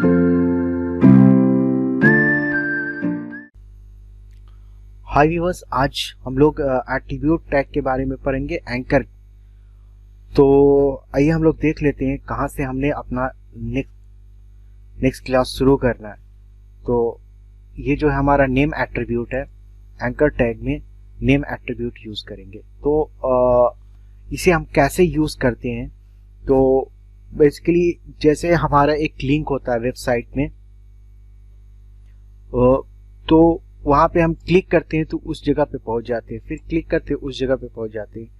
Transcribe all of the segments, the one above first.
हाय viewers, आज हम लोग एट्रीब्यूट टैग के बारे में पढ़ेंगे एंकर। तो आइए हम लोग देख लेते हैं कहाँ से हमने अपना नेक्स्ट क्लास शुरू करना है। तो ये जो है हमारा नेम एट्रीब्यूट है, एंकर टैग में नेम एट्रीब्यूट यूज करेंगे। तो इसे हम कैसे यूज करते हैं, तो बेसिकली जैसे हमारा एक लिंक होता है वेबसाइट में, तो वहां पे हम क्लिक करते हैं तो उस जगह पे पहुंच जाते हैं, फिर क्लिक करते हैं उस जगह पे पहुंच जाते हैं।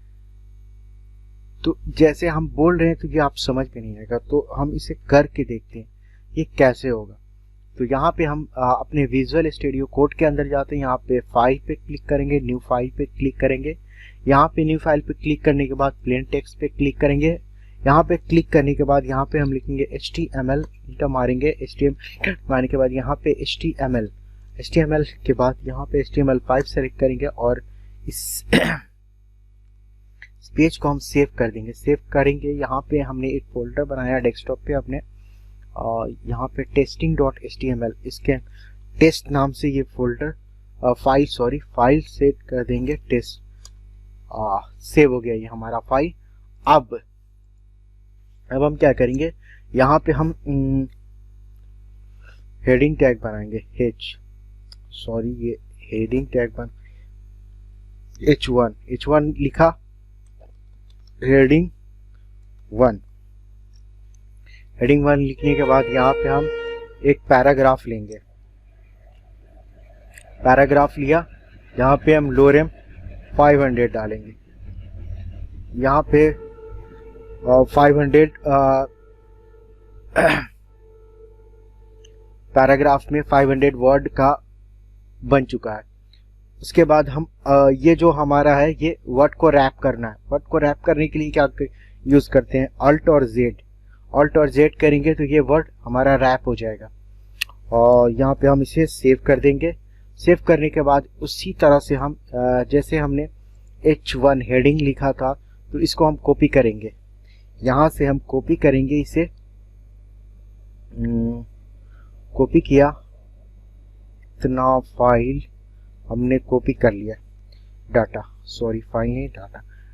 तो जैसे हम बोल रहे हैं तो ये आप समझ में नहीं आएगा, तो हम इसे करके देखते हैं ये कैसे होगा। तो यहाँ पे हम अपने विजुअल स्टूडियो कोड के अंदर जाते हैं, यहाँ पे फाइल पे क्लिक करेंगे, न्यू फाइल पे क्लिक करेंगे। यहाँ पे न्यू फाइल पे क्लिक करने के बाद प्लेन टेक्स्ट पे क्लिक करेंगे। यहाँ पे क्लिक करने के बाद यहाँ पे हम लिखेंगे HTML, इंटर मारेंगे। HTML मारने के बाद यहाँ पे HTML के बाद यहाँ पे HTML5 सेलेक्ट करेंगे और इस पेज को हम सेव कर देंगे। सेव करेंगे, यहाँ पे हमने एक फोल्डर बनाया डेस्कटॉप पे अपने, यहाँ पे testing.html, इसके टेस्ट नाम से ये फोल्डर फाइल सेव कर देंगे। टेस्ट सेव हो गया ये हमारा फाइल। अब हम क्या करेंगे, यहाँ पे हम हेडिंग टैग बनाएंगे। ये हेडिंग टैग बन H1 लिखा, हेडिंग 1 लिखने के बाद यहाँ पे हम एक पैराग्राफ लेंगे। पैराग्राफ लिया, यहाँ पे हम लोरेम 500 डालेंगे। यहाँ पे 500 पैराग्राफ में 500 वर्ड का बन चुका है। उसके बाद हम ये जो हमारा है ये वर्ड को रैप करना है। वर्ड को रैप करने के लिए क्या यूज करते हैं, Alt और Z करेंगे तो ये वर्ड हमारा रैप हो जाएगा। और यहाँ पे हम इसे सेव कर देंगे। सेव करने के बाद उसी तरह से हम जैसे हमने H1 हेडिंग लिखा था तो इसको हम कॉपी करेंगे। यहाँ से हम कॉपी करेंगे इसे, कॉपी किया, इतना फाइल हमने कॉपी कर लिया,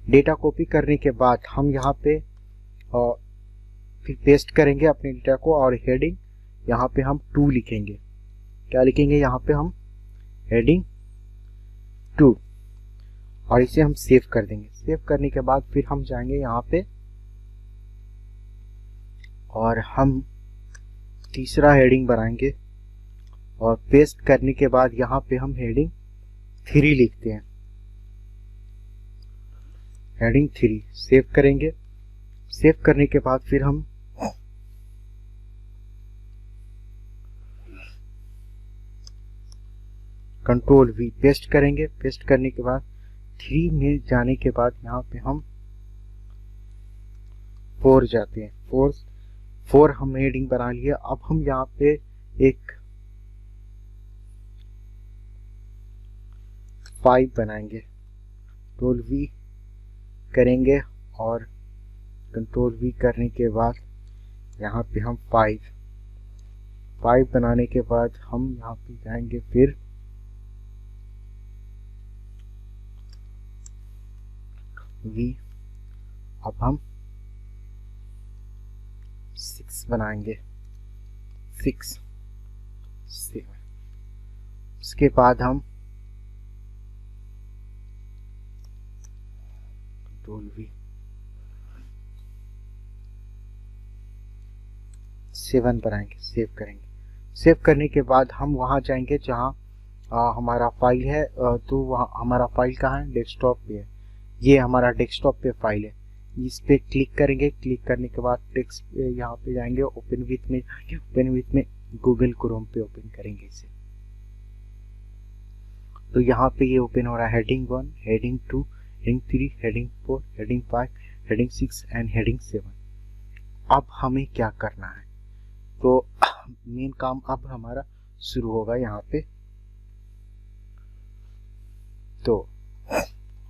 डेटा कॉपी करने के बाद हम यहाँ पे फिर पेस्ट करेंगे अपने डेटा को, और हेडिंग यहाँ पे हम 2 लिखेंगे। क्या लिखेंगे यहाँ पे हम, हेडिंग 2, और इसे हम सेव कर देंगे। सेव करने के बाद फिर हम जाएंगे यहाँ पे और हम तीसरा हेडिंग बनाएंगे, और पेस्ट करने के बाद यहाँ पे हम हेडिंग 3 लिखते हैं। हेडिंग 3 सेव करेंगे। सेव करने के बाद फिर हम Ctrl V पेस्ट करेंगे। पेस्ट करने के बाद 3 में जाने के बाद यहाँ पे हम 4 जाते हैं। 4 हम हेडिंग बना लिए। अब हम यहाँ पे एक 5 बनाएंगे। Ctrl V करेंगे और Ctrl V करने के बाद यहाँ पे हम 5 बनाने के बाद हम यहाँ पे जाएंगे फिर V। अब हम 6 बनाएंगे, 6 7। उसके बाद हम Ctrl V 7 बनाएंगे, सेव करेंगे। सेव करने के बाद हम वहां जाएंगे जहां हमारा फाइल है। तो वहां हमारा फाइल कहाँ है, डेस्कटॉप पे है। ये हमारा डेस्कटॉप पे फाइल है, इस पे क्लिक करेंगे। क्लिक करने के बाद टेक्स्ट यहाँ पे जाएंगे, ओपन विथ में गूगल क्रोम पे ओपन करेंगे इसे। तो यहाँ पे ये ओपन हो रहा है, heading 1, heading 2, heading 3, heading 4, heading 5, heading 6 and heading 7। अब हमें क्या करना है, तो मेन काम अब हमारा शुरू होगा यहाँ पे। तो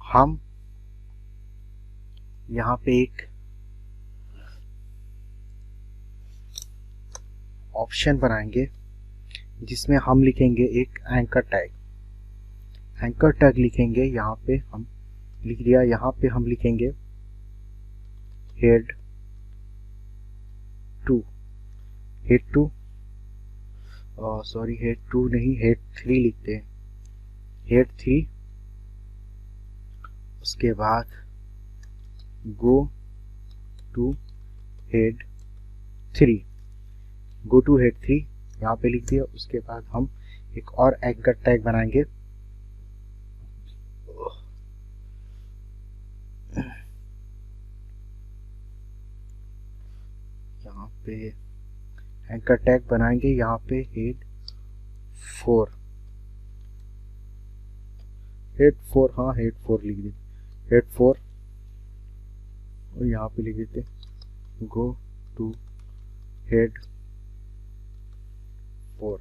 हम यहाँ पे एक ऑप्शन बनाएंगे जिसमें हम लिखेंगे एक एंकर टैग। एंकर टैग लिखेंगे, यहाँ पे हम लिख दिया, यहाँ पे हम लिखेंगे head two, head two, sorry head two नहीं, हेड थ्री लिखते हैं, हेड थ्री। उसके बाद go to head three, go to head three यहाँ पे लिख दिया। उसके बाद हम एक और एंकर टैग बनाएंगे, यहाँ पे एंकर टैग बनाएंगे, यहाँ पे हेड फोर, हेड फोर, हाँ हेड फोर लिख देते, हेड फोर। और यहाँ पे लिख देते गो टू हेड फोर।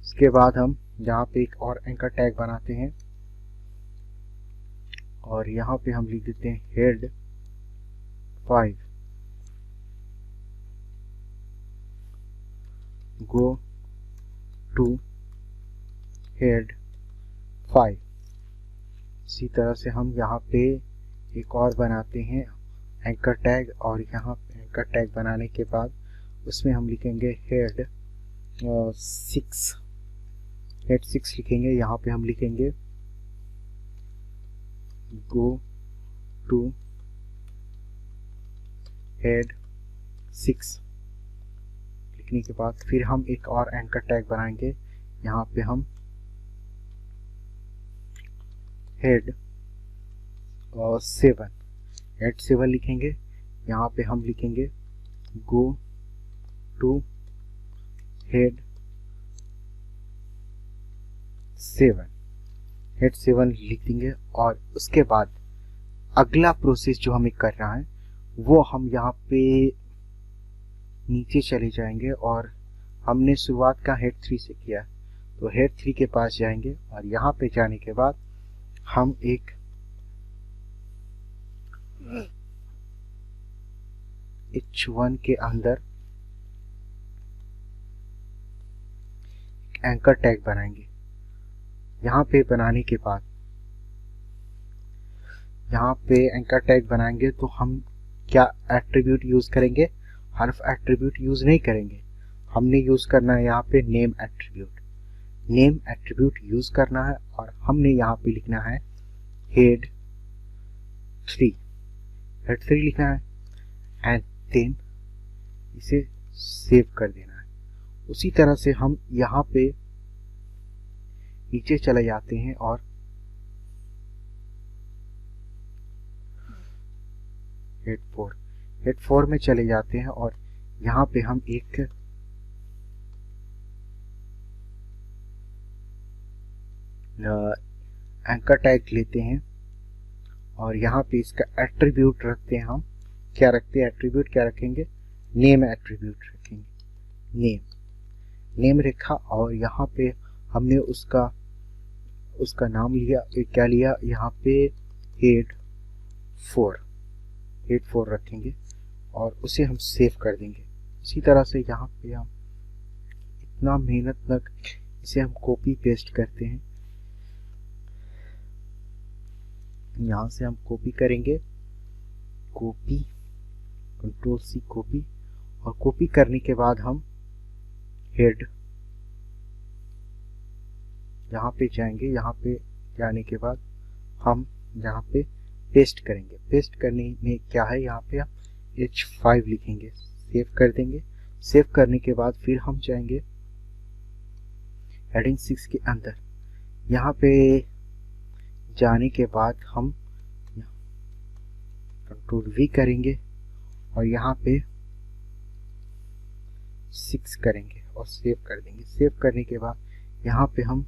उसके बाद हम यहाँ पे एक और एंकर टैग बनाते हैं और यहाँ पे हम लिख देते हैं head five, go to head five. इसी तरह से हम यहाँ पे एक और बनाते हैं एंकर टैग, और यहाँ एंकर टैग बनाने के बाद उसमें हम लिखेंगे हेड सिक्स, हेड सिक्स लिखेंगे। यहाँ पे हम लिखेंगे गो टू हेड सिक्स। लिखने के बाद फिर हम एक और एंकर टैग बनाएंगे, यहाँ पे हम हेड सेवन, हेड सेवन लिखेंगे। यहाँ पे हम लिखेंगे go to head seven, head seven लिख देंगे। और उसके बाद अगला प्रोसेस जो हमें करना है वो हम यहाँ पे नीचे चले जाएंगे, और हमने शुरुआत का हेड थ्री से किया, तो हेड थ्री के पास जाएंगे और यहाँ पे जाने के बाद हम एक H1 के अंदर एंकर टैग बनाएंगे। यहाँ पे बनाने के बाद यहाँ पे एंकर टैग बनाएंगे तो हम क्या एट्रीब्यूट यूज करेंगे, हर्फ एट्रीब्यूट यूज नहीं करेंगे, हमने यूज करना है यहाँ पे name attribute, name attribute use करना है। और हमने यहाँ पे लिखना है हेड थ्री, हेड थ्री लिखना है एंड देन इसे सेव कर देना है। उसी तरह से हम यहाँ पे नीचे चले जाते हैं और हेड फोर में चले जाते हैं और यहाँ पे हम एक एंकर टैग लेते हैं और यहाँ पे इसका एट्रीब्यूट रखते हैं। हम क्या रखते हैं, एट्रीब्यूट क्या रखेंगे, नेम एट्रीब्यूट रखेंगे, नेम रखा। और यहाँ पे हमने उसका नाम लिया, क्या लिया, यहाँ पे हेड फोर रखेंगे और उसे हम सेव कर देंगे। इसी तरह से यहाँ पे हम इतना मेहनत तक इसे हम कॉपी पेस्ट करते हैं, यहाँ से हम कॉपी करेंगे, कॉपी, कंट्रोल सी कॉपी। और कॉपी करने के बाद हम हेड यहाँ पे जाएंगे, यहाँ पे जाने के बाद हम यहाँ पे पेस्ट करेंगे। पेस्ट करने में क्या है, यहाँ पे हम H5 लिखेंगे, सेव कर देंगे। सेव करने के बाद फिर हम जाएंगे हेडिंग 6 के अंदर, यहाँ पे जाने के बाद हम कंट्रोल V करेंगे और यहाँ पे 6 करेंगे और सेव कर देंगे। सेव करने के बाद यहाँ पे हम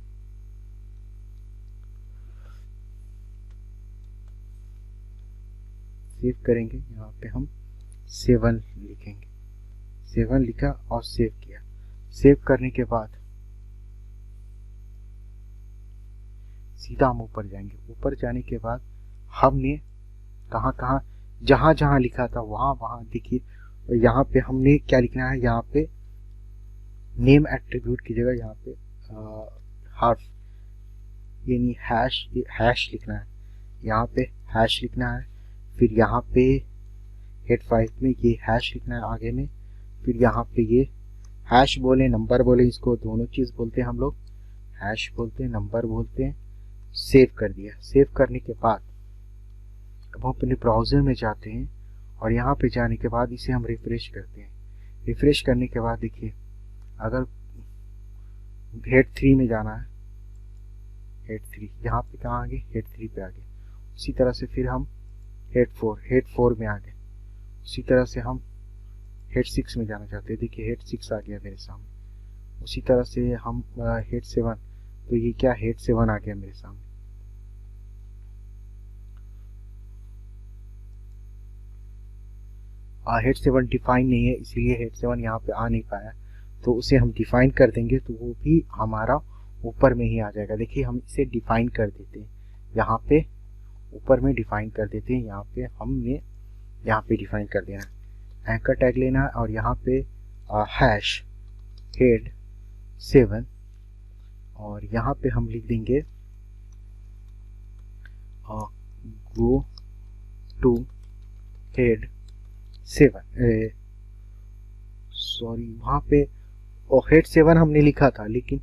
सेव करेंगे, यहाँ पे हम 7 लिखेंगे, 7 लिखा और सेव किया। सेव करने के बाद सीधा हम ऊपर जाएंगे। ऊपर जाने के बाद हमने कहाँ जहाँ लिखा था वहाँ देखिए यहाँ पे हमने क्या लिखना है, यहाँ पे नेम एट्रीब्यूट की जगह यहाँ पे हार्फ यानी हैश लिखना है, यहाँ पे हैश लिखना है। फिर यहाँ पे हेड 5 में ये हैश लिखना है आगे में। फिर यहाँ पे ये हैश बोले नंबर बोले, इसको दोनों चीज़ बोलते हैं हम लोग, हैश बोलते हैं नंबर बोलते हैं। सेव कर दिया। सेव करने के बाद अब हम अपने ब्राउज़र में जाते हैं और यहाँ पे जाने के बाद इसे हम रिफ्रेश करते हैं। रिफ्रेश करने के बाद देखिए, अगर हेड 3 में जाना है, हेड 3 यहाँ पे कहाँ आ गए, हेड 3 पे आ गए। उसी तरह से फिर हम हेड 4 में आ गए। उसी तरह से हम हेड 6 में जाना चाहते हैं, देखिए हेड 6 आ गया मेरे सामने। उसी तरह से हम हेड 7, तो ये क्या हेड 7 आ गया मेरे सामने। हेड 7 डिफाइन नहीं है, इसलिए हेड 7 यहाँ पे आ नहीं पाया, तो उसे हम डिफाइन कर देंगे तो वो भी हमारा ऊपर में ही आ जाएगा। देखिए हम इसे डिफाइन कर देते हैं, यहाँ पे ऊपर में डिफाइन कर देते हैं। यहाँ पे हमने यहाँ पे डिफाइन कर देना है, एंकर टैग लेना है और यहाँ पे हैश हेड 7 और यहाँ पे हम लिख देंगे गो टू हेड 7। सॉरी, वहाँ पे हेड 7 हमने लिखा था, लेकिन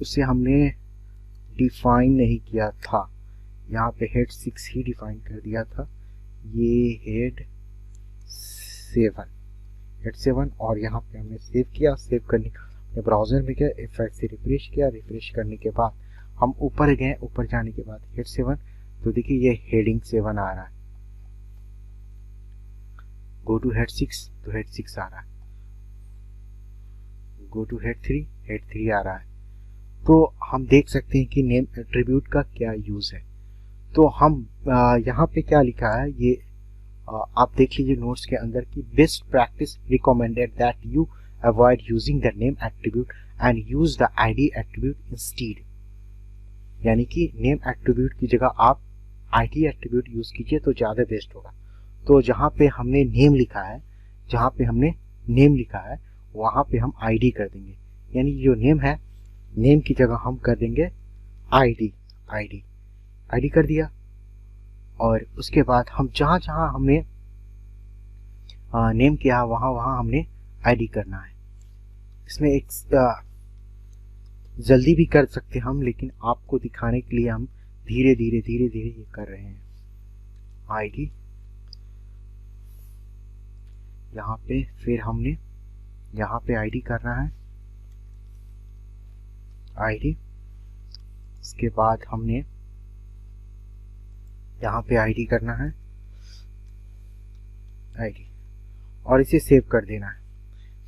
उसे हमने डिफाइन नहीं किया था। यहाँ पे हेड 6 ही डिफाइन कर दिया था। ये हेड 7 और यहाँ पे हमने सेव किया। सेव करने के ब्राउजर में गया, F5 से रिफ्रेश किया। रिफ्रेश करने के बाद हम ऊपर गए, ऊपर जाने के बाद हेड 7, तो देखिए ये हेडिंग 7 आ रहा है। गो टू हेड 6, तो हेड 6 आ रहा है। गो टू हेड 3 आ रहा है। तो हम देख सकते हैं कि नेम एट्रीब्यूट का क्या यूज है। तो हम यहाँ पे क्या लिखा है, ये आप देख लीजिए नोट्स के अंदर की best practice recommended that you avoid using the name attribute and use the ID attribute instead. यानी कि नेम एट्रीब्यूट की जगह आप आईडी एट्रीब्यूट यूज कीजिए तो ज्यादा बेस्ट होगा। तो जहाँ पे हमने नेम लिखा है, जहाँ पे हमने नेम लिखा है वहाँ पे हम आईडी कर देंगे, यानी जो नेम है, नेम की जगह हम कर देंगे आईडी कर दिया। और उसके बाद हम जहाँ जहाँ हमने नेम किया वहाँ वहाँ हमने आईडी करना है। इसमें एक जल्दी भी कर सकते हम, लेकिन आपको दिखाने के लिए हम धीरे धीरे ये कर रहे हैं। आईडी यहाँ पे, फिर हमने यहाँ पे आईडी करना है, आईडी। इसके बाद हमने यहाँ पे आईडी करना है, आईडी, और इसे सेव कर देना है।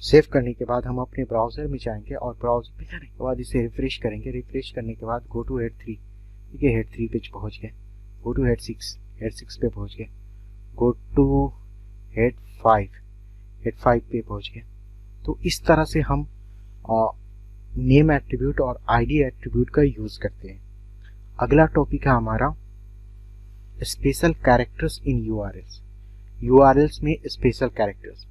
सेव करने के बाद हम अपने ब्राउजर में जाएंगे और ब्राउजर में जाने के बाद इसे रिफ्रेश करेंगे। रिफ्रेश करने के बाद गो टू हेड 3, ठीक है, हेड 3 पे पहुंच गए। गो टू हेड 6 पे पहुंच गए। गो टू हेड 5 पे पहुंच गए। तो इस तरह से हम नेम एट्रीब्यूट और आईडी एट्रीब्यूट का यूज करते हैं। अगला टॉपिक है हमारा special characters in URLs. URLs में स्पेशल कैरेक्टर्स,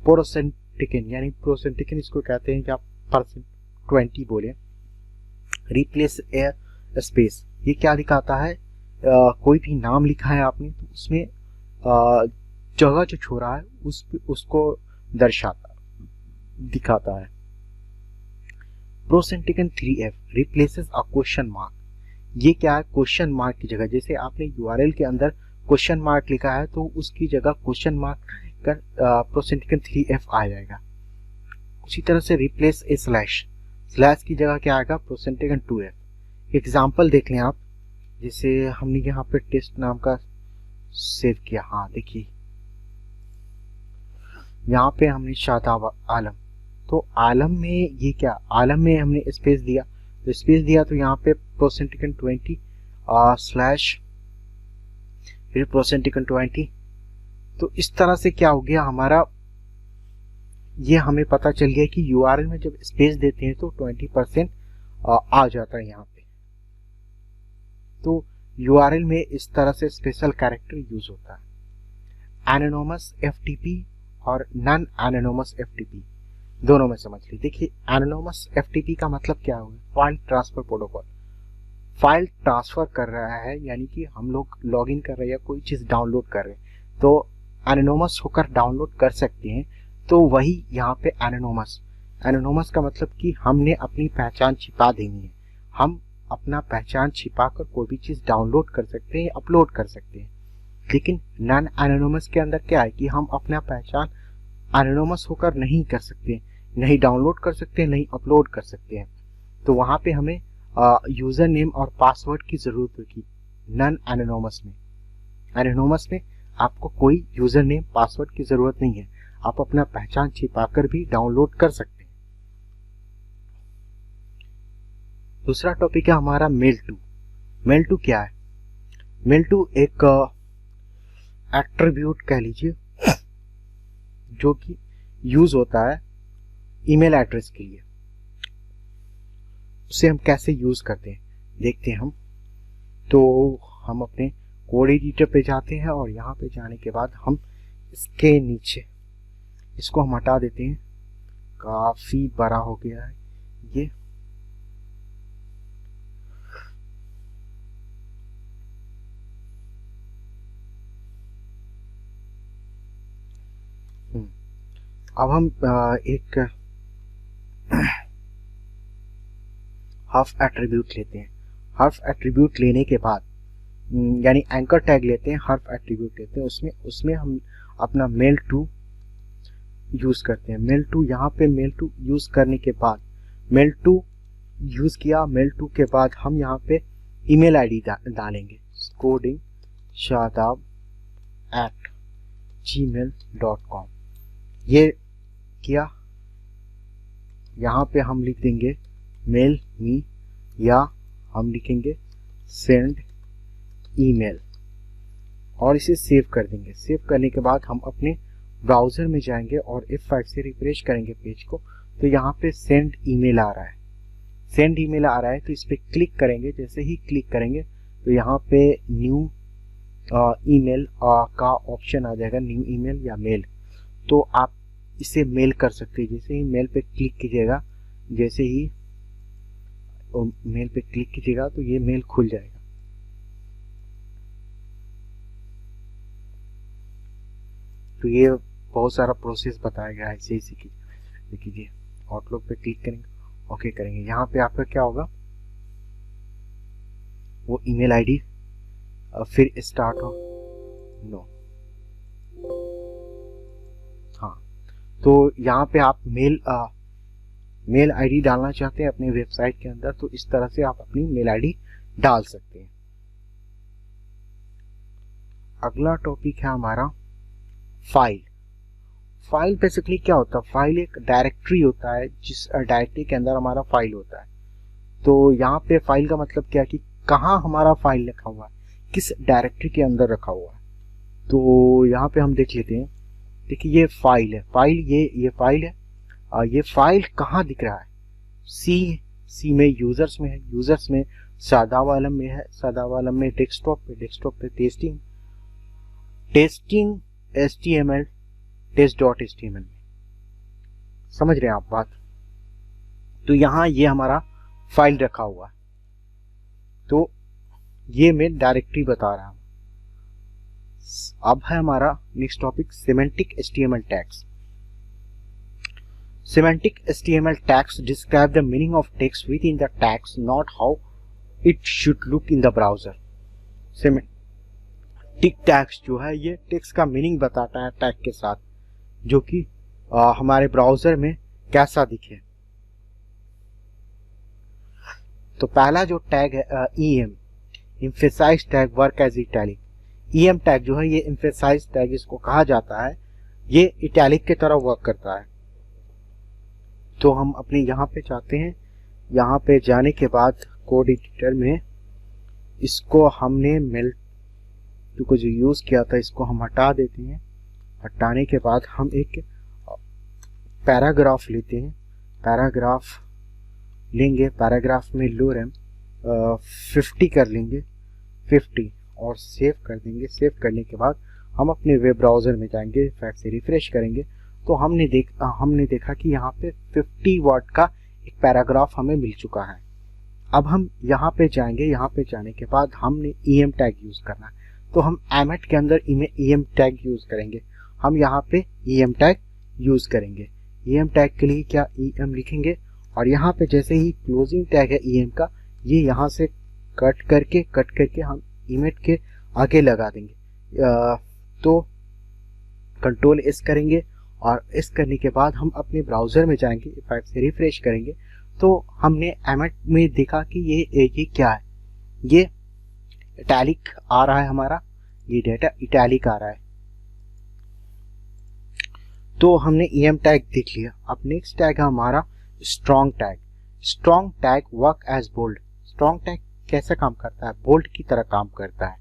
प्रोसेंटिकन, यानी प्रोसेंटिकन इसको कहते हैं, या %20 बोले। रिप्लेस ए स्पेस, ये क्या दिखाता है, कोई भी नाम लिखा है आपने तो उसमें जगह जो छोड़ा है उसको दिखाता है। प्रोसेंटिकन 3F replaces a question mark. ये क्या है, क्वेश्चन मार्क की जगह, जैसे आपने यूआरएल के अंदर क्वेश्चन मार्क लिखा है तो उसकी जगह क्वेश्चन मार्क कर प्रोसेंटिकन 3F आ जाएगा। उसी तरह से रिप्लेस ए स्लैश की जगह क्या आएगा, प्रोसेंटिकन 2F। एग्जाम्पल देख लें आप, जैसे हमने यहाँ पे टेस्ट नाम का सेव किया, हाँ देखिए यहाँ पे हमने शादाब आलम, तो आलम में ये क्या, आलम में हमने स्पेस दिया, तो स्पेस दिया तो यहाँ पे प्रोसेंटिकन 20 स्लैश फिर प्रोसेंटिकन 20। तो इस तरह से क्या हो गया हमारा, ये हमें पता चल गया कि यूआरएल में जब स्पेस देते हैं तो 20% आ जाता है यहाँ पे। तो यूआरएल में इस तरह से स्पेशल कैरेक्टर यूज होता है। एनोनिमस एफटीपी और नॉन एनोनिमस एफटीपी दोनों में समझ ली। देखिए एनोनिमस एफटीपी का मतलब क्या हुआ, file transfer protocol. File transfer कर रहा है यानी कि हम लोग लॉगिन कर रहे हैं या कोई चीज डाउनलोड कर रहे हैं तो एनोनिमस होकर डाउनलोड कर सकते हैं। तो वही यहाँ पे एनोनिमस का मतलब कि हमने अपनी पहचान छिपा देनी है। हम अपना पहचान छिपा कर कोई भी चीज डाउनलोड कर सकते हैं, अपलोड कर सकते हैं। लेकिन नॉन एनोनिमस के अंदर क्या है कि हम अपना पहचान एनोनिमस होकर नहीं कर सकते, नहीं डाउनलोड कर सकते, नहीं अपलोड कर सकते हैं। तो वहां पे हमें यूजर नेम और पासवर्ड की जरूरत होगी नॉन एनोनिमस में। एनोनिमस में आपको कोई यूजर नेम पासवर्ड की जरूरत नहीं है, आप अपना पहचान छिपाकर भी डाउनलोड कर सकते हैं। दूसरा टॉपिक है हमारा मेल टू। मेल टू क्या है? मेल टू एक एट्रीब्यूट कह लीजिए जो कि यूज होता है ईमेल एड्रेस के लिए। उसे हम कैसे यूज करते हैं देखते हैं हम। तो हम अपने कोड एडिटर पे जाते हैं और यहाँ पे जाने के बाद हम इसके नीचे इसको हम हटा देते हैं, काफी बड़ा हो गया है ये। अब हम एक हाफ एट्रीब्यूट लेते हैं। हाफ एट्रीब्यूट लेने के बाद यानी एंकर टैग लेते हैं, हाफ एट्रीब्यूट लेते हैं, उसमें हम अपना मेल टू यूज करते हैं। मेल टू यहाँ पे मेल टू यूज करने के बाद मेल टू यूज किया, मेल टू के बाद हम यहाँ पे ईमेल आईडी डालेंगे codingshadab@gmail.com। ये किया, यहाँ पे हम लिख देंगे मेल मी या हम लिखेंगे सेंड ईमेल और इसे सेव कर देंगे। सेव करने के बाद हम अपने ब्राउजर में जाएंगे और F5 से रिफ्रेश करेंगे पेज को, तो यहाँ पे सेंड ईमेल आ रहा है। सेंड ईमेल आ रहा है तो इस पे क्लिक करेंगे। जैसे ही क्लिक करेंगे तो यहाँ पे न्यू ईमेल का ऑप्शन आ जाएगा, न्यू ईमेल या मेल। तो आप इसे मेल कर सकते हैं। जैसे ही मेल पे क्लिक कीजिएगा, जैसे ही मेल पे क्लिक कीजिएगा तो ये मेल खुल जाएगा। तो ये बहुत सारा प्रोसेस बताया गया है, ऐसे ही कीजिए। आउटलुक पे क्लिक करेंगे, ओके करेंगे। यहाँ पे आपका क्या होगा, वो ईमेल आईडी फिर स्टार्ट हो नो। हाँ, तो यहाँ पे आप मेल आईडी डालना चाहते हैं अपने वेबसाइट के अंदर, तो इस तरह से आप अपनी मेल आईडी डाल सकते हैं। अगला टॉपिक है हमारा फाइल। फाइल बेसिकली क्या होता है? फाइल एक डायरेक्टरी होता है, जिस डायरेक्टरी के अंदर हमारा फाइल होता है। तो यहाँ पे फाइल का मतलब क्या है कि कहाँ हमारा फाइल रखा हुआ है, किस डायरेक्टरी के अंदर रखा हुआ है। तो यहाँ पे हम देख लेते हैं। देखिए ये फाइल है, ये फाइल है। ये फाइल कहाँ दिख रहा है? सी में यूजर्स में है, यूजर्स में सादा वालम में है, सादा वालम में डेस्कटॉप पे टेस्टिंग HTML test.html में। समझ रहे हैं आप बात? तो यहाँ ये हमारा फाइल रखा हुआ है, तो ये मैं डायरेक्टरी बता रहा हूं। अब है हमारा next topic semantic HTML tags. Semantic HTML tags describe the meaning of text within the tags, not how it should look in the browser. Semantic tags जो है ये टेक्स्ट का मीनिंग बताता है टैग के साथ, जो कि हमारे ब्राउजर में कैसा दिखे। तो पहला जो टैग है EM, emphasize tag work as italic. EM tag जो है ये emphasize टैग इसको कहा जाता है, ये इटैलिक की तरह वर्क करता है। तो हम अपने यहाँ पे जाते हैं, यहाँ पे जाने के बाद कोड एडिटर में इसको हमने मेल टू को जो यूज किया था इसको हम हटा देते हैं। हटाने के बाद हम एक पैराग्राफ लेते हैं, पैराग्राफ लेंगे, पैराग्राफ में लोरेम 50 कर लेंगे, 50 और सेव कर देंगे। सेव करने के बाद हम अपने वेब ब्राउज़र में जाएंगे, फैक्ट से रिफ्रेश करेंगे तो हमने देखा कि यहाँ पे 50 वर्ड का एक पैराग्राफ हमें मिल चुका है। अब हम यहाँ पे जाएंगे, यहाँ पे जाने के बाद हमने em टैग यूज़ करना है, तो हम एमेट के अंदर em टैग यूज़ करेंगे। हम यहाँ पे em टैग यूज़ करेंगे। em टैग के लिए क्या em लिखेंगे और यहाँ पे जैसे ही क्लोजिंग टैग है em का, ये यहाँ से कट करके हम इमेज के आगे लगा देंगे। तो कंट्रोल एस करेंगे और एस करने के बाद हम अपने ब्राउज़र में जाएंगे, फैक्ट से रिफ्रेश करेंगे तो हमने एमेट में देखा कि ये क्या है, ये इटैलिक आ रहा है, हमारा ये डेटा इटैलिक आ रहा है। तो हमने em टैग देख लिया। अब नेक्स्ट टैग है हमारा strong tag. Strong tag work as bold. Strong tag कैसे काम करता है? बोल्ड की तरह काम करता है।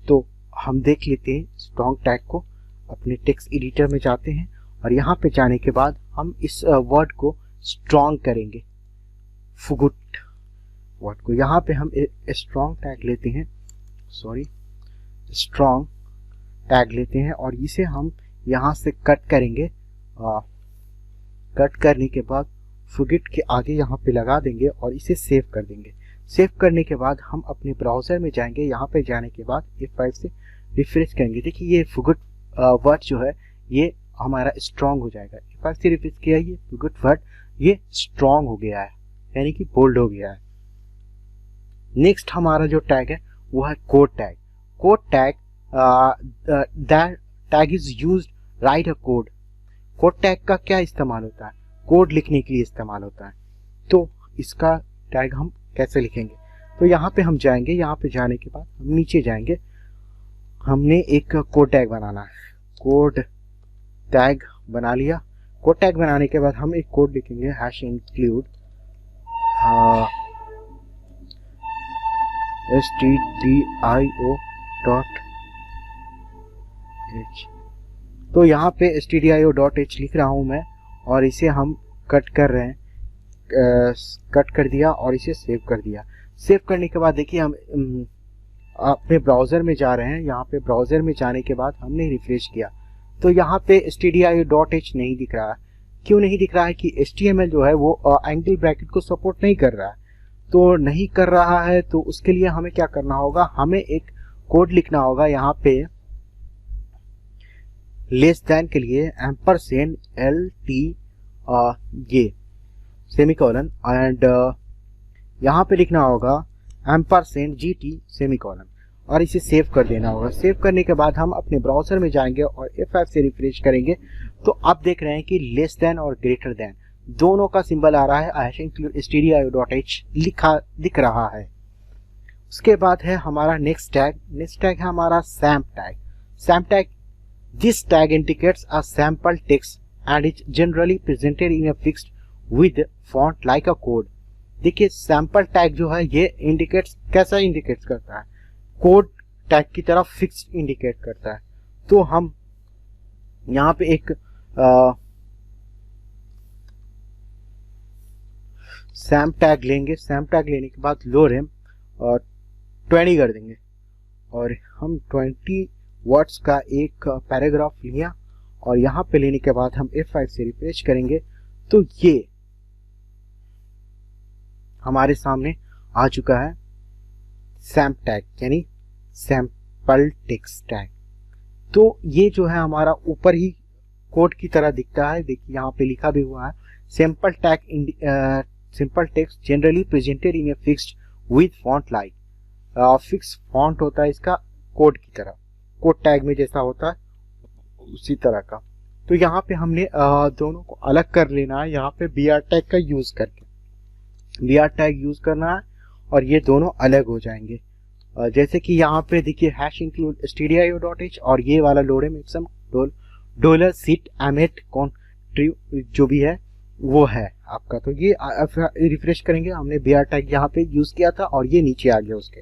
तो हम देख लेते हैं स्ट्रॉन्ग टैग को। अपने टेक्स्ट एडिटर में जाते हैं और यहाँ पे जाने के बाद हम इस वर्ड को स्ट्रॉन्ग करेंगे, फुगुट वर्ड को। यहाँ पे हम स्ट्रॉन्ग टैग लेते हैं, स्ट्रॉन्ग टैग लेते हैं और इसे हम यहाँ से कट करेंगे। कट करने के बाद फुगिट के आगे यहाँ पे लगा देंगे और इसे सेव कर देंगे। सेव करने के बाद हम अपने ब्राउज़र में जाएंगे। यहाँ पे जाने के बाद F5 से रिफ्रेश करेंगे। देखिए ये फुगुट वर्ड जो है ये हमारा स्ट्रॉन्ग हो जाएगा। F5 से रिफ्रेश किया, ये फुगुट वर्ड ये स्ट्रॉन्ग हो गया है, यानी कि बोल्ड हो गया है। नेक्स्ट हमारा जो टैग है वो है code tag. Code tag that tag is used right a code. Code tag का क्या इस्तेमाल होता है? कोड लिखने के लिए इस्तेमाल होता है। तो इसका टैग हम कैसे लिखेंगे? तो यहाँ पे हम जाएंगे, यहाँ पे जाने के बाद हम नीचे जाएंगे। हमने एक कोड टैग बनाना है। कोड टैग बना लिया। कोड टैग बनाने के बाद हम एक कोड लिखेंगे, हैश इंक्लूड stdio.h। तो यहाँ पे stdio.h लिख रहा हूँ मैं और इसे हम कट कर रहे हैं। कट कर दिया और इसे सेव कर दिया। सेव करने के बाद देखिए हम अपने ब्राउज़र में जा रहे हैं। यहाँ पे ब्राउज़र में जाने के बाद हमने रिफ्रेश किया तो यहाँ पे stdio.h नहीं दिख रहा है। क्यों नहीं दिख रहा है? कि HTML जो है वो एंगल ब्रैकेट को सपोर्ट नहीं कर रहा है। तो नहीं कर रहा है तो उसके लिए हमें क्या करना होगा? हमें एक कोड लिखना होगा। यहाँ पे लेस देन के लिए एम्परसेंड LT ये सेमीकोलन एंड यहाँ पे लिखना होगा एम्परसेंड GT सेमीकोलन और इसे सेव कर देना होगा। सेव करने के बाद हम अपने ब्राउज़र में जाएंगे और F5 से रिफ्रेश करेंगे तो आप देख रहे हैं कि लेस देन और ग्रेटर देन दोनों का सिंबल आ रहा है। stdio.h दिख रहा है। उसके बाद है हमारा नेक्स्ट टैग। नेक्स्ट टैग है हमारा SAMP tag. SAMP tag, this tag indicates a sample text and is generally presented in a fixed with font like a code. देखिए सैंपल टैग जो है ये इंडिकेट्स, कैसा इंडिकेट्स करता है? कोड टैग की तरह फिक्स्ड इंडिकेट करता है। तो हम यहाँ पे एक सैम्प टैग लेंगे। सैम्प टैग लेने के बाद लोरेम 20 कर देंगे और हम 20 वर्ड्स का एक पैराग्राफ लिया और यहाँ पे लेने के बाद हम F5 से रिफ्रेश करेंगे तो ये हमारे सामने आ चुका है सैम्प टैग, यानी सैंपल टेक्स्ट टैग। तो ये जो है हमारा ऊपर ही कोड की तरह दिखता है। देखिए यहाँ पे लिखा भी हुआ है sample tag simple text generally presented in a fixed with font like. Fix font होता है इसका कोड की तरह, कोड टैग में जैसा होता है उसी तरह का। तो यहाँ पे हमने दोनों को अलग कर लेना है। यहाँ पे br टैग का यूज करके br टैग यूज करना है और ये दोनों अलग हो जाएंगे। जैसे कि यहाँ पे देखिए हैश इंक्लूड stdio.h और ये वाला लोरेम एक्सम डॉलर सीट एमेट कॉन्ट्री जो भी है वो है आपका। तो ये रिफ्रेश करेंगे, हमने br टैग यहाँ पे यूज किया था और ये नीचे आ गया उसके।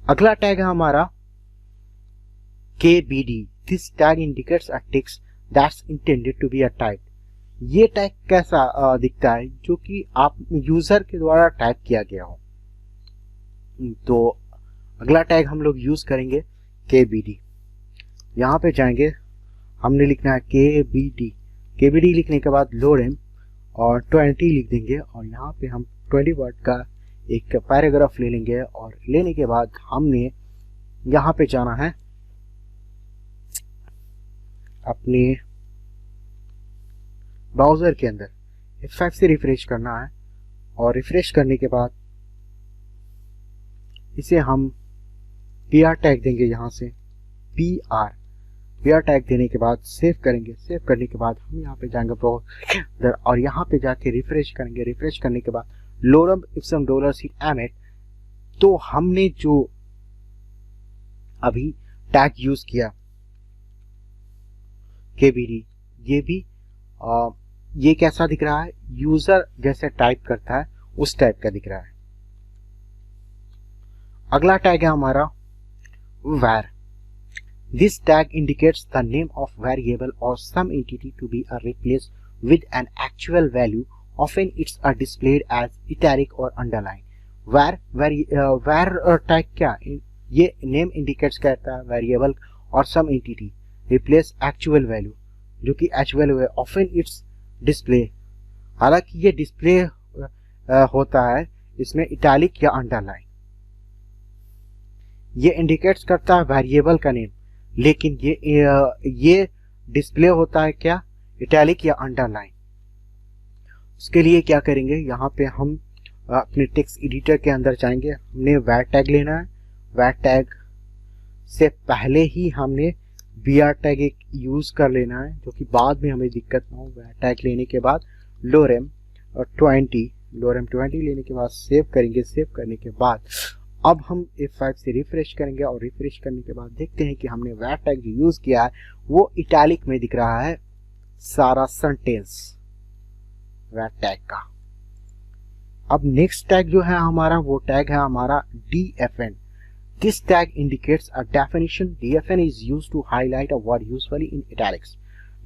अगला टैग है हमारा kbd। This tag indicates a text that's intended to be a type. ये टैग कैसा दिखता है? जो कि आप यूजर के द्वारा टाइप किया गया हो। तो अगला टैग हम लोग यूज करेंगे kbd। यहाँ पे जाएंगे, हमने लिखना है KBD। KBD लिखने के बाद लोरेम और 20 लिख देंगे और यहाँ पे हम 20 वर्ड का एक पैराग्राफ ले लेंगे और लेने के बाद हमने यहाँ पे जाना है अपने ब्राउजर के अंदर, F5 से रिफ्रेश करना है और रिफ्रेश करने के बाद इसे हम PR टैग देंगे। यहाँ से PR टैग देने के बाद सेव करेंगे। सेव करने के बाद हम यहाँ पे जाएंगे ब्राउज़र और यहाँ पे जाके रिफ्रेश करेंगे। रिफ्रेश करने के बाद लोरम इप्सम डॉलर एमिट, तो हमने जो अभी टैग यूज किया KBD, ये भी ये कैसा दिख रहा है, यूजर जैसे टाइप करता है उस टाइप का दिख रहा है। अगला टैग है हमारा var। This tag indicates the name of variable or some entity to be replaced with an actual value. Often it's displayed as italic or underline. var tag क्या, ये name indicates कहता है variable और some entity replace actual value, जो कि actual है। Often it's display, हालांकि ये डिस्प्ले होता है इसमें इटैलिक या अंडरलाइन। ये इंडिकेट्स करता है वेरिएबल का नेम, लेकिन ये डिस्प्ले होता है क्या, इटैलिक या अंडरलाइन। उसके लिए क्या करेंगे, यहाँ पे हम अपने टेक्स्ट एडिटर के अंदर जाएंगे। हमने var टैग लेना है। var टैग से पहले ही हमने br टैग एक यूज कर लेना है, जो कि बाद में हमें दिक्कत ना हो। var टैग लेने के बाद लोरेम 20 लेने के बाद सेव करेंगे। सेव करने के बाद अब हम F5 से रिफ्रेश करेंगे और रिफ्रेश करने के बाद देखते हैं कि हमने var टैग जो यूज किया है वो इटैलिक में दिख रहा है सारा सेंटेंस var टैग का। अब नेक्स्ट टैग जो है हमारा, वो टैग है हमारा DFN। This tag indicates a definition. DFN is used to highlight a word usually in italics.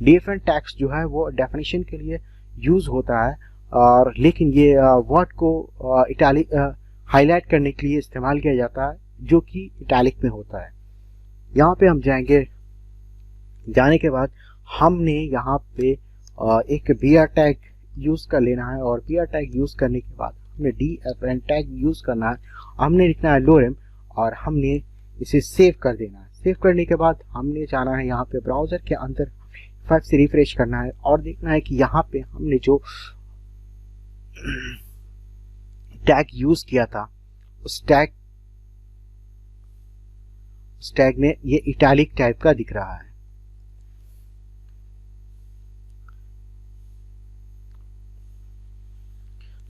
DFN tags जो है वो डेफिनेशन के लिए यूज होता है, और लेकिन ये वर्ड को इटैलिक हाईलाइट करने के लिए इस्तेमाल किया जाता है, जो कि इटैलिक में होता है। यहाँ पे हम जाएंगे। जाने के बाद हमने यहाँ पे एक br टैग यूज कर लेना है और br टैग यूज करने के बाद हमने DFN टैग यूज करना है। हमने लिखना है लोरेम और हमने इसे सेव कर देना है। सेव करने के बाद हमने जाना है यहाँ पे ब्राउजर के अंदर, F5 से रिफ्रेश करना है और देखना है कि यहाँ पे हमने जो टैग यूज किया था उस टैग में ये इटैलिक टाइप का दिख रहा है।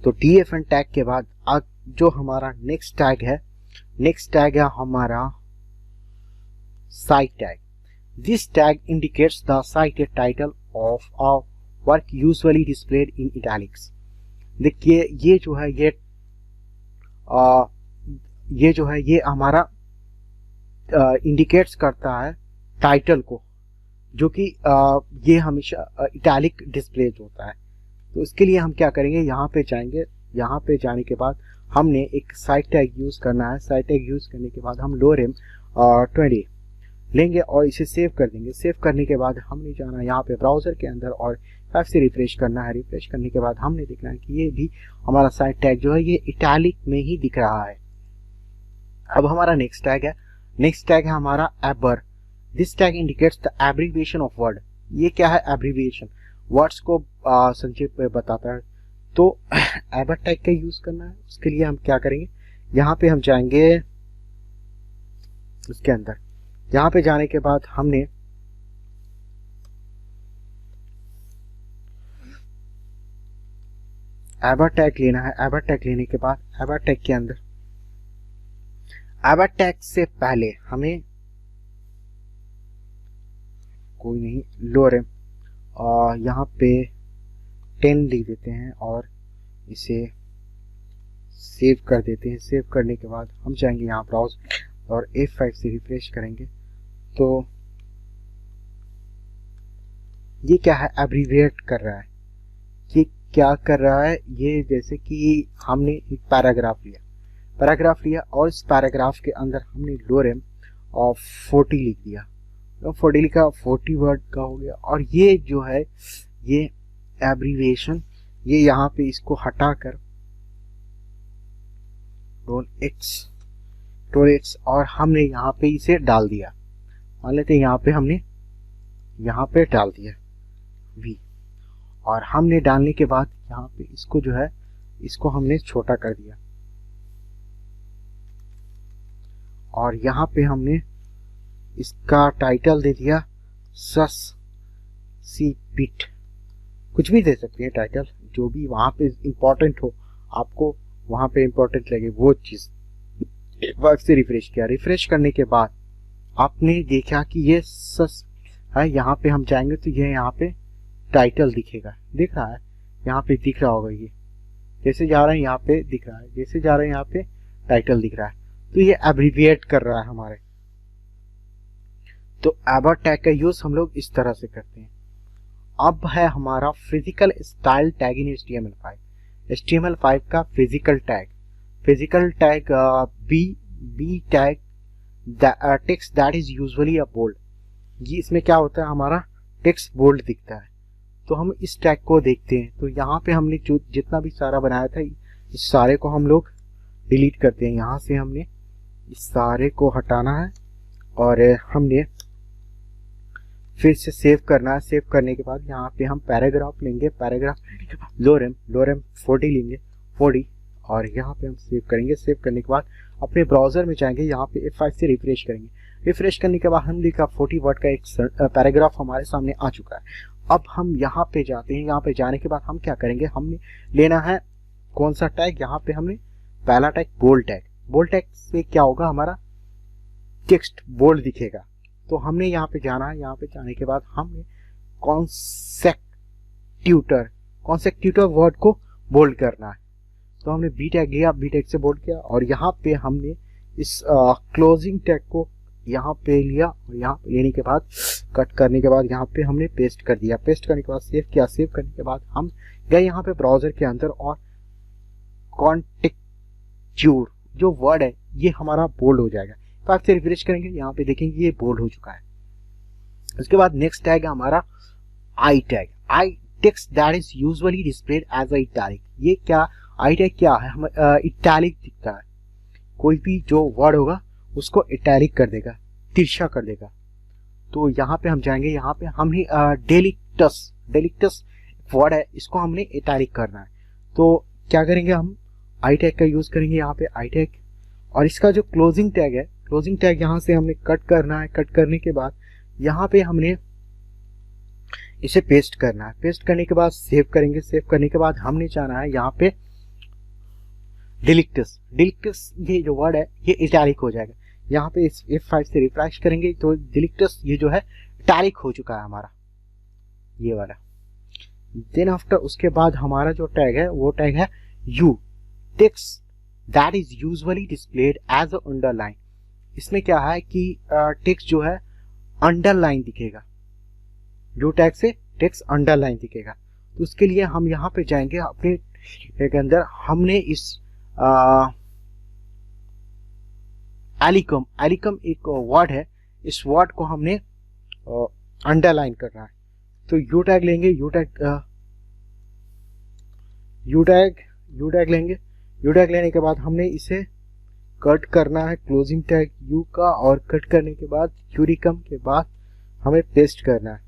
तो DFN टैग के बाद जो हमारा नेक्स्ट टैग है हमारा cite tag. This tag indicates the cited title of a work usually displayed in italics. देखिए ये जो है ये हमारा इंडिकेट्स करता है टाइटल को, जो कि ये हमेशा इटैलिक डिस्प्ले होता है। तो इसके लिए हम क्या करेंगे, यहाँ पे जाएंगे। यहाँ पे जाने के बाद हमने एक साइट टैग यूज करना है। साइट टैग यूज करने के बाद हम लोरेम 20 लेंगे और इसे सेव कर देंगे। सेव करने के बाद हमने जाना यहाँ पे ब्राउजर के अंदर और 5 से रिफ्रेश करना है। रिफ्रेश करने के बाद हमने देखना है कि ये भी हमारा साइट टैग जो है ये इटैलिक में ही दिख रहा है। अब हमारा नेक्स्ट टैग है हमारा abbr. This tag indicates the abbreviation of word. ये क्या है, एब्रीविएशन, वर्ड्स को संक्षेप में बताता है। तो एबर टैग का यूज करना है। उसके लिए हम क्या करेंगे, यहाँ पे हम जाएंगे उसके अंदर। यहाँ पे जाने के बाद हमने एबर टैग लेना है। एबर टैग लेने के बाद एबर टैग के अंदर एबर टैग से पहले हमें कोई नहीं लोरेम और यहाँ पे 10 लिख देते हैं और इसे सेव कर देते हैं। सेव करने के बाद हम जाएंगे यहाँ ब्राउज और F5 से रिफ्रेश करेंगे। तो ये क्या है, एब्रीविएट कर रहा है। ये क्या कर रहा है, ये जैसे कि हमने एक पैराग्राफ लिया और इस पैराग्राफ के अंदर हमने लोरेम और 40 लिख दिया। 40 लिखा, 40 वर्ड का हो गया। और ये जो है ये एब्रीविएशन, ये यहाँ पे इसको हटाकर टोल एक्स और हमने यहाँ पे इसे डाल दिया। मान लेते हैं यहाँ पे हमने यहाँ पे डाल दिया v, और हमने डालने के बाद यहाँ पे इसको जो है इसको हमने छोटा कर दिया, और यहाँ पे हमने इसका टाइटल दे दिया सस सी पिट, कुछ भी दे सकते हैं टाइटल, जो भी वहां पे इम्पोर्टेंट हो, आपको वहां पे इम्पोर्टेंट लगे वो चीज। वर्क से रिफ्रेश किया, रिफ्रेश करने के बाद आपने देखा कि ये सस है, यहाँ पे हम जाएंगे तो ये यहाँ पे टाइटल दिखेगा, दिख रहा है, यहाँ पे दिख रहा होगा, ये जैसे जा रहे हैं यहाँ पे दिख रहा है, जैसे जा रहे हैं यहाँ पे टाइटल दिख रहा है, तो ये एब्रीविएट कर रहा है हमारे। तो एबॉट टैग का यूज हम लोग इस तरह से करते हैं। अब है हमारा physical style tag in HTML5। HTML5 का physical tag B tag text that is usually a bold. ये इसमें क्या होता है, हमारा टेक्स्ट बोल्ड दिखता है, तो हम इस टैग को देखते हैं। तो यहाँ पे हमने जो जितना भी सारा बनाया था इस सारे को हम लोग डिलीट करते हैं। यहाँ से हमने इस सारे को हटाना है और हमने फिर से सेव करना है। सेव करने के बाद यहाँ पे हम पैराग्राफ लेंगे, पैराग्राफ लेने के बाद लोरेम 40 लेंगे 40, और यहाँ पे हम सेव करेंगे। सेव करने के बाद अपने ब्राउजर में जाएंगे, यहाँ पे F5 से रिफ्रेश करेंगे। रिफ्रेश करने के बाद हम देखा 40 वर्ड का एक पैराग्राफ हमारे सामने आ चुका है। अब हम यहाँ पे जाते हैं, यहाँ पे जाने के बाद हम क्या करेंगे, हमने लेना है कौन सा टैग, यहाँ पे हमने पहला tag bold tag. Bold tag से क्या होगा, हमारा टेक्स्ट बोल्ड दिखेगा। तो हमने यहाँ पे जाना है, यहाँ पे जाने के बाद हमने कॉन्सेक्यूटिव वर्ड को बोल्ड करना है। तो हमने बी टैग लिया, बी टैग से बोल्ड किया, और यहाँ पे हमने इस क्लोजिंग टैग को यहाँ पे लिया, और यहाँ पे लेने के बाद कट करने के बाद यहाँ पे हमने पेस्ट कर दिया। पेस्ट करने के बाद सेव किया। सेव करने के बाद हम गए यहाँ पे ब्राउजर के अंदर, और कॉन्टेक्चर जो वर्ड है ये हमारा बोल्ड हो जाएगा। तो आप से रिफ्रेश करेंगे, यहाँ पे देखेंगे ये बोल्ड हो चुका है। उसके बाद नेक्स्ट टैग है हमारा I tag. I text that is usually displayed as a italic. ये क्या आई टैग क्या है, हम इटैलिक दिखता है, कोई भी जो वर्ड होगा उसको इटैलिक कर देगा, तिरछा कर देगा। तो यहाँ पे हम जाएंगे, यहाँ पे हमने डेलिक्टस वर्ड है, इसको हमने इटैलिक करना है। तो क्या करेंगे, हम आई टैग का यूज करेंगे, यहाँ पे आई टैग, और इसका जो क्लोजिंग टैग है, क्लोजिंग टैग यहाँ से हमने कट करना है। कट करने के बाद यहाँ पे हमने इसे पेस्ट करना है। पेस्ट करने के बाद सेव करेंगे। सेव करने के बाद हमने जाना है यहाँ पे डिलीक्टस। ये जो वर्ड है ये इटैलिक हो जाएगा। यहाँ पे इस F5 से रिफ्रेश करेंगे तो डिलीक्टस ये जो है इटैलिक हो चुका है हमारा, ये वाला। देन आफ्टर उसके बाद हमारा जो टैग है वो टैग है U text that is usually displayed as a underline. इसमें क्या है कि टेक्स्ट जो है अंडरलाइन दिखेगा, जो टैग से टेक्स्ट अंडरलाइन दिखेगा। तो उसके लिए हम यहाँ पे जाएंगे, अपने के अंदर हमने इस एलिकम एक वर्ड है, इस वर्ड को हमने अंडरलाइन करना है। तो यू टैग लेंगे, यू टैग लेंगे। यू टैग लेने के बाद हमने इसे कट करना है, क्लोजिंग टैग यू का, और कट करने के बाद यूरिकम के बाद हमें पेस्ट करना है।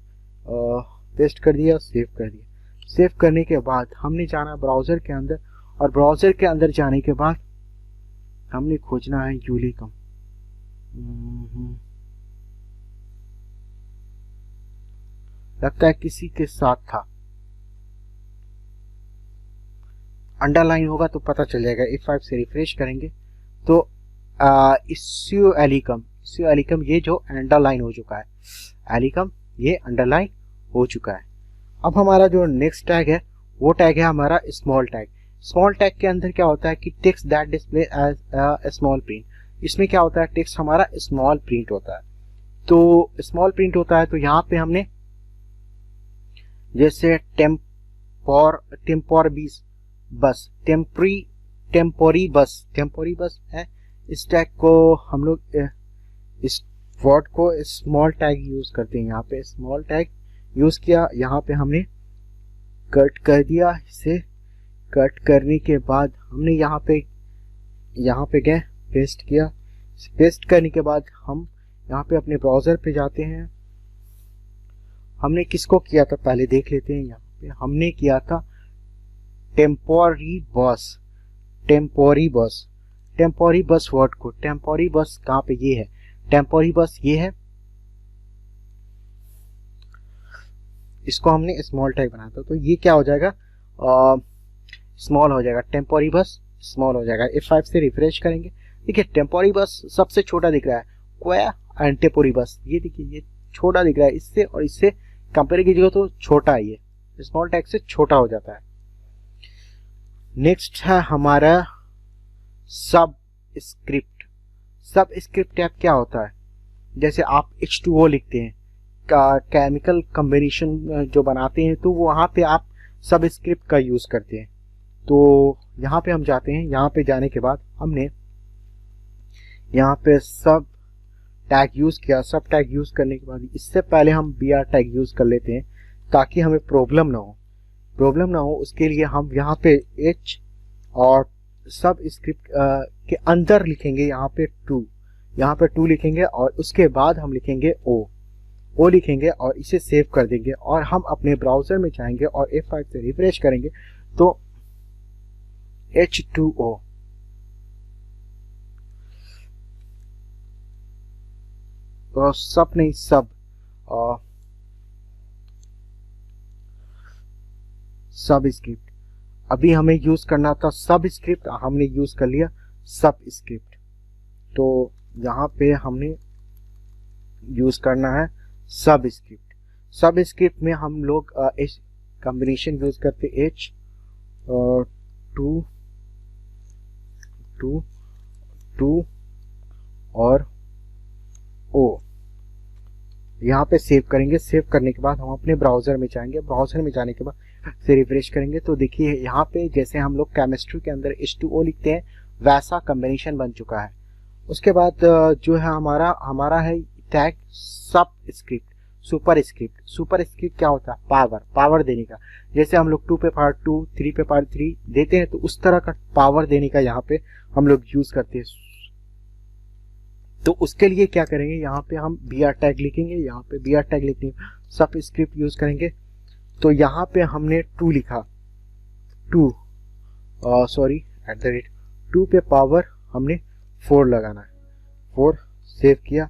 पेस्ट कर दिया, सेव कर दिया। सेव करने के बाद हमने जाना ब्राउजर के अंदर, और ब्राउजर के अंदर जाने के बाद हमने खोजना है यूलिकम। लगता है किसी के साथ था, अंडरलाइन होगा तो पता चल जाएगा। F5 से रिफ्रेश करेंगे तो इस्यू एलिकम ये जो अंडरलाइन हो चुका है, एलिकम ये अंडरलाइन हो चुका है। अब हमारा जो नेक्स्ट टैग है वो टैग है हमारा स्मॉल टैग। स्मॉल टैग के अंदर क्या होता है कि text that display as a small print. इसमें क्या होता है, टेक्स्ट हमारा स्मॉल प्रिंट होता है। तो स्मॉल प्रिंट होता है तो यहाँ पे हमने जैसे टेम्पोरी बस है, इस टैग को हम लोग इस वर्ड को स्मॉल टैग यूज करते हैं। यहाँ पे स्मॉल टैग यूज किया, यहाँ पे हमने कट कर दिया। इसे कट करने के बाद हमने यहाँ पे गए पेस्ट किया। पेस्ट करने के बाद हम यहाँ पे अपने ब्राउजर पे जाते हैं। हमने किसको किया था पहले देख लेते हैं। यहाँ पे हमने किया था टेम्पोरी बस वर्ड को। टेम्पोरी बस कहाँ पे, ये है टेम्पोरी बस, ये है। इसको हमने स्मॉल टैग बनाया था, तो ये क्या हो जाएगा, स्मॉल हो जाएगा। टेम्पोरी बस स्मॉल हो जाएगा। F5 से रिफ्रेश करेंगे। देखिए टेम्पोरी बस सबसे छोटा दिख रहा है, क्वाया एंड टेम्पोरी बस, ये देखिए ये छोटा दिख रहा है। इससे और इससे कंपेयर कीजिएगा तो छोटा है, ये स्मॉल टैग से छोटा हो जाता है। नेक्स्ट है हमारा सब स्क्रिप्ट। सब स्क्रिप्ट टैग क्या होता है, जैसे आप H2O लिखते हैं, केमिकल कॉम्बिनेशन जो बनाते हैं, तो वहाँ पे आप सब स्क्रिप्ट का यूज करते हैं। तो यहाँ पे हम जाते हैं। यहाँ पे जाने के बाद हमने यहाँ पे सब टैग यूज किया। सब टैग यूज करने के बाद इससे पहले हम BR टैग यूज कर लेते हैं ताकि हमें प्रॉब्लम ना हो। उसके लिए हम यहाँ पे H और सब स्क्रिप्ट के अंदर लिखेंगे यहाँ पे 2 लिखेंगे, और उसके बाद हम लिखेंगे O लिखेंगे और इसे सेव कर देंगे। और हम अपने ब्राउजर में जाएंगे और F5 से रिफ्रेश करेंगे तो H2O तो सब नहीं सब स्क्रिप्ट अभी हमें यूज करना था। सब स्क्रिप्ट हमने यूज कर लिया सब स्क्रिप्ट। तो यहाँ पे हमने यूज करना है सब स्क्रिप्ट में हम लोग कॉम्बिनेशन यूज करते H और 2 और O। यहाँ पे सेव करेंगे। सेव करने के बाद हम अपने ब्राउजर में जाएंगे। ब्राउजर में जाने के बाद से रिफ्रेश करेंगे तो देखिए यहाँ पे जैसे हम लोग केमिस्ट्री के अंदर H2O लिखते हैं वैसा कॉम्बिनेशन बन चुका है। उसके बाद जो है हमारा है टैग सब स्क्रिप्ट। सुपर स्क्रिप्ट क्या होता है, पावर देने का। जैसे हम लोग 2 पे पावर 2, 3 पे पावर 3 देते हैं, तो उस तरह का पावर देने का यहाँ पे हम लोग यूज करते हैं। तो उसके लिए क्या करेंगे, यहाँ पे हम BR टैग लिखेंगे। यहाँ पे BR टैग लिखने सब स्क्रिप्ट यूज करेंगे। तो यहाँ पे हमने 2 लिखा, 2 पे पावर हमने 4 लगाना है। 4 सेव किया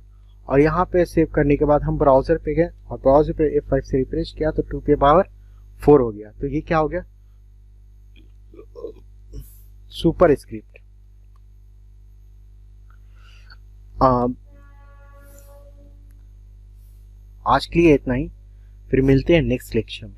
और यहाँ पे सेव करने के बाद हम ब्राउजर पे गए और ब्राउजर पे F5 से रिफ्रेश किया तो 2 पे पावर 4 हो गया। तो ये क्या हो गया, सुपर स्क्रिप्ट। आज के लिए इतना ही, फिर मिलते हैं नेक्स्ट लेक्चर में।